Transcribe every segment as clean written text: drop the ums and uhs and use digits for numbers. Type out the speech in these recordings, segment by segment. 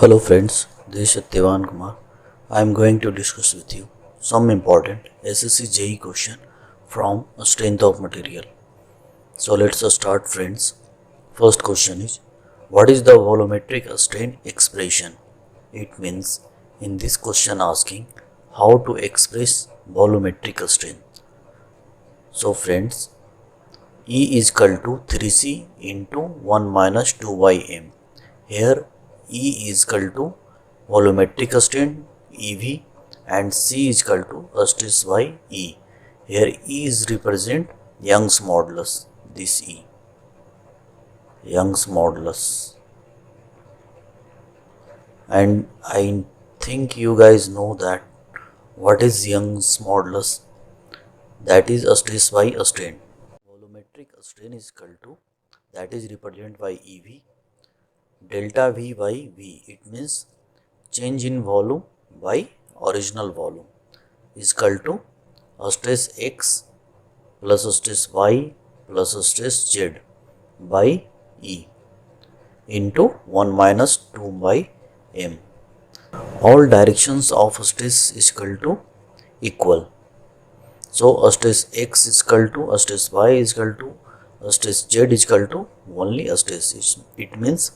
Hello friends, this is Satyavan Kumar. I am going to discuss with you some important SSC JEE question from a strength of material. So let's start friends. First question is, what is the volumetric strain expression? It means in this question asking how to express volumetric strain. So friends, E is equal to 3C into 1 minus 2ym. Here E is equal to volumetric strain EV and C is equal to stress by E. Here E is represent Young's modulus. This E, Young's modulus. And I think you guys know that what is Young's modulus? That is stress by strain. Volumetric strain is equal to, that is represented by EV, delta V by V. It means change in volume by original volume is equal to stress X plus stress Y plus stress Z by E into 1 minus 2 by M. All directions of stress is equal to equal. So stress X is equal to stress Y is equal to stress Z is equal to only stress. It means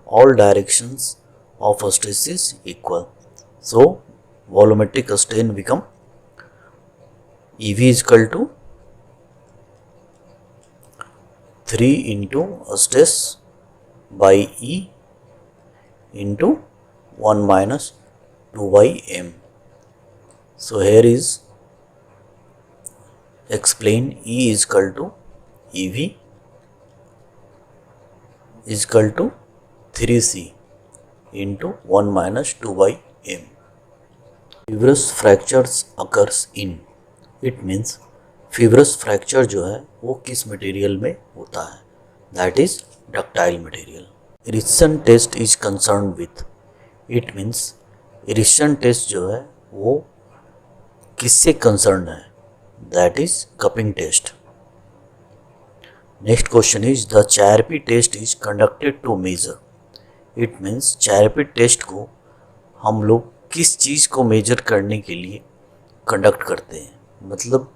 all directions of stress is equal. So volumetric strain become EV is equal to 3 into stress by E into 1 minus 2 by M. So here is explain E is equal to EV is equal to 3C into 1 minus 2 by M. Fibrous fractures occurs in, it means fibrous fracture जो है वो किस material में होता है, that is ductile material. Erection test is concerned with, it means erection test जो है वो किससे concerned है, that is cupping test. Next question is, the CRP test is conducted to measure. It means CRP test को हम लोग किस चीज़ को मेजर करने के लिए कंडक्ट करते हैं, मतलब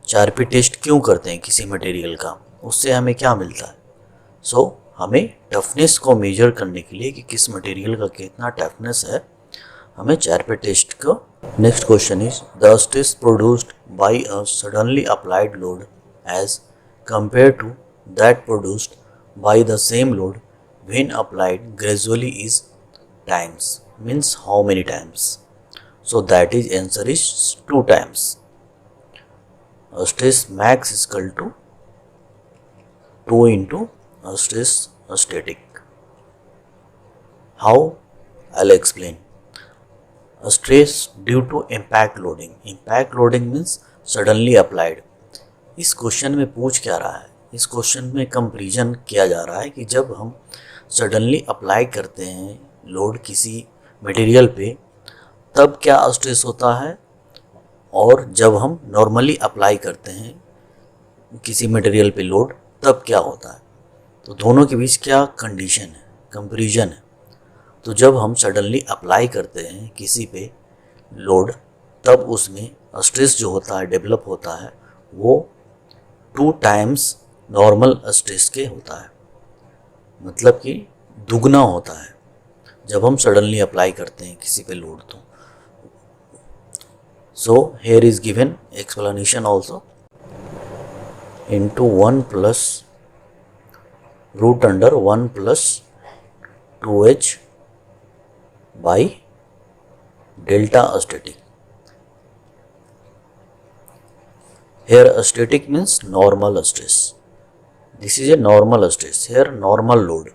CRP टेस्ट क्यों करते हैं किसी मटेरियल का, उससे हमें क्या मिलता है. सो हमें टफनेस को मेजर करने के लिए कि किस मटेरियल का कितना टफनेस है, हमें CRP टेस्ट को. Next question is, the stress produced by a suddenly applied load as compare to that produced by the same load when applied gradually is times, means how many times. So that is answer is 2 times. Stress max is equal to 2 into stress static. How? I'll explain. Stress due to impact loading. Impact loading means suddenly applied. इस question में पूछ क्या रहा है, इस question में comparison किया जा रहा है कि जब हम सडनली अप्लाई करते हैं लोड किसी मटेरियल पे तब क्या स्ट्रेस होता है, और जब हम नॉर्मली अप्लाई करते हैं किसी मटेरियल पे लोड तब क्या होता है. तो दोनों के बीच क्या कंडीशन है, कंपैरिजन है. तो जब हम सडनली अप्लाई करते हैं किसी पे लोड तब उसमें स्ट्रेस जो होता है डेवलप होता है वो 2 टाइम्स नॉर्मल स्ट्रेस के होता है, मतलब कि दुगना होता है जब हम सडनली अप्लाई करते हैं किसी पे लोड. तो so here is given explanation also into 1 plus root under 1 plus 2h by delta static. Here static means normal stress. This is a normal stress. Here normal load,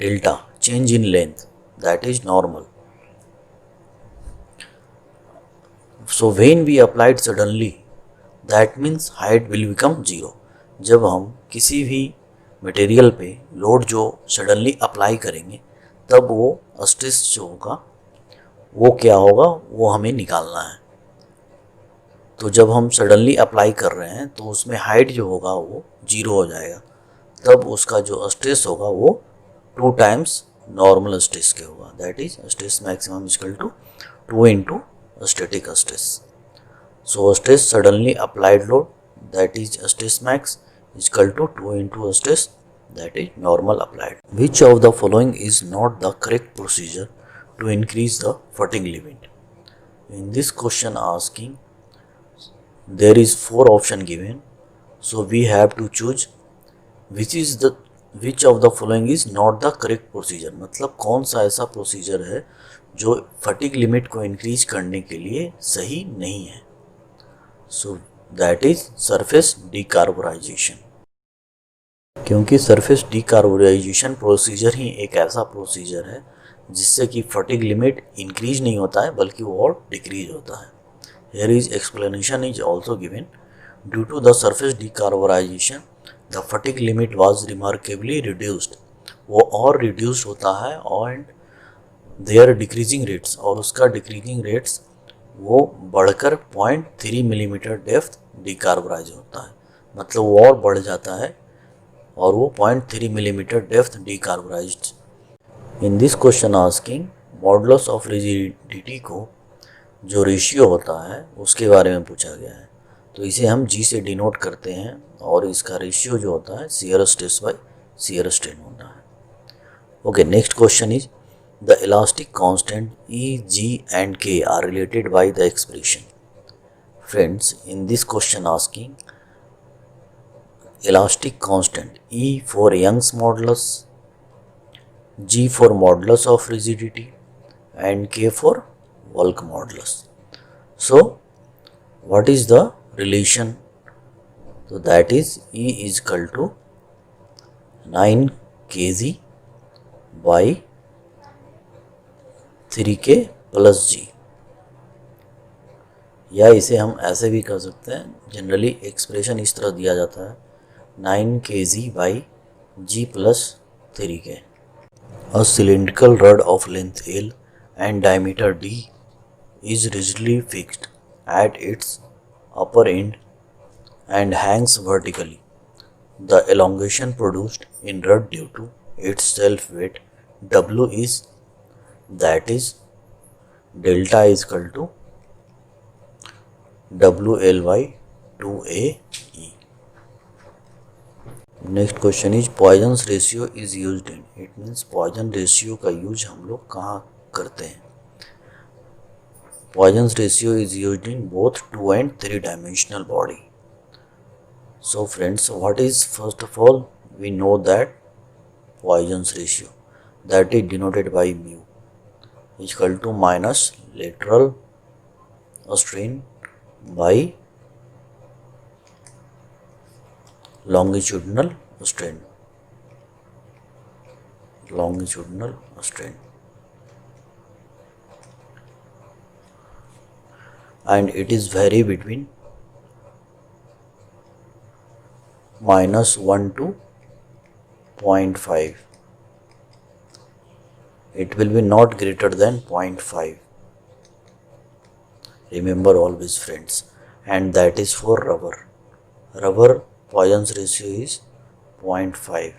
delta, change in length, that is normal. So when we applied suddenly, that means height will become 0. जब हम किसी भी material पे load जो suddenly apply करेंगे तब वो stress जो होगा वो क्या होगा वो हमें निकालना है. तो जब हम सडनली अप्लाई कर रहे हैं तो उसमें हाइट जो होगा वो 0 हो जाएगा, तब उसका जो स्ट्रेस होगा वो 2 टाइम्स नॉर्मल स्ट्रेस के होगा, that is stress maximum equal to 2 into static stress. So stress suddenly applied load, that is stress max, is equal to 2 into stress, that is normal applied. Which of the following is not the correct procedure to increase the fatigue limit? In this question asking, there is 4 option given, so we have to choose which of the following is not the correct procedure. मतलब कौन सा ऐसा procedure है जो fatigue limit को increase करने के लिए सही नहीं है. So that is surface decarbonisation. क्योंकि सरफेस डीकार्बोनाइजेशन प्रोसीजर ही एक ऐसा प्रोसीजर है जिससे कि फटीग लिमिट इंक्रीज नहीं होता है बल्कि वो और डिक्रीज होता है. Here is explanation is also given. Due to the surface decarbonisation the fatigue limit was remarkably reduced. वो और रिड्यूस्ड होता है एंड देयर डिक्रीजिंग रेट्स, और उसका डिक्रीजिंग रेट्स वो बढ़कर 0.3 मिलीमीटर डेप्थ डीकार्बोनाइज होता है. मतलब वो और बढ़ जाता है और वो 0.3 millimetre depth decarbonised. In this question asking modulus of rigidity को जो रेशियो होता है उसके बारे में पूछा गया है. तो इसे हम जी से डिनोट करते हैं और इसका रेशियो जो होता है shear stress by shear strain होता है. Okay, next question is the elastic constant E, G and K are related by the expression. Friends, in this question asking elastic constant E for Young's modulus, G for modulus of rigidity and K for bulk modulus. So what is the relation? So that is E is equal to 9 kg by 3K plus जी. या इसे हम ऐसे भी कर सकते हैं, generally expression इस तरह दिया जाता है 9 kg by G plus 3K. A cylindrical rod of length L and diameter D is rigidly fixed at its upper end and hangs vertically. The elongation produced in rod due to its self weight W is, that is delta is equal to WL by 2AE. Next question is Poisson's ratio is used in. It means Poisson ratio का use हम लोग कहाँ करते हैं. Poisson's ratio is used in both 2 and 3 dimensional body. So friends, what is, first of all we know that Poisson's ratio, that is denoted by mu, is equal to minus lateral strain by longitudinal strain. And it is vary between -1 to 0.5. It will be not greater than 0.5. Remember always friends. And that is for rubber. Rubber Poisson's ratio is 0.5.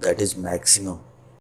That is maximum.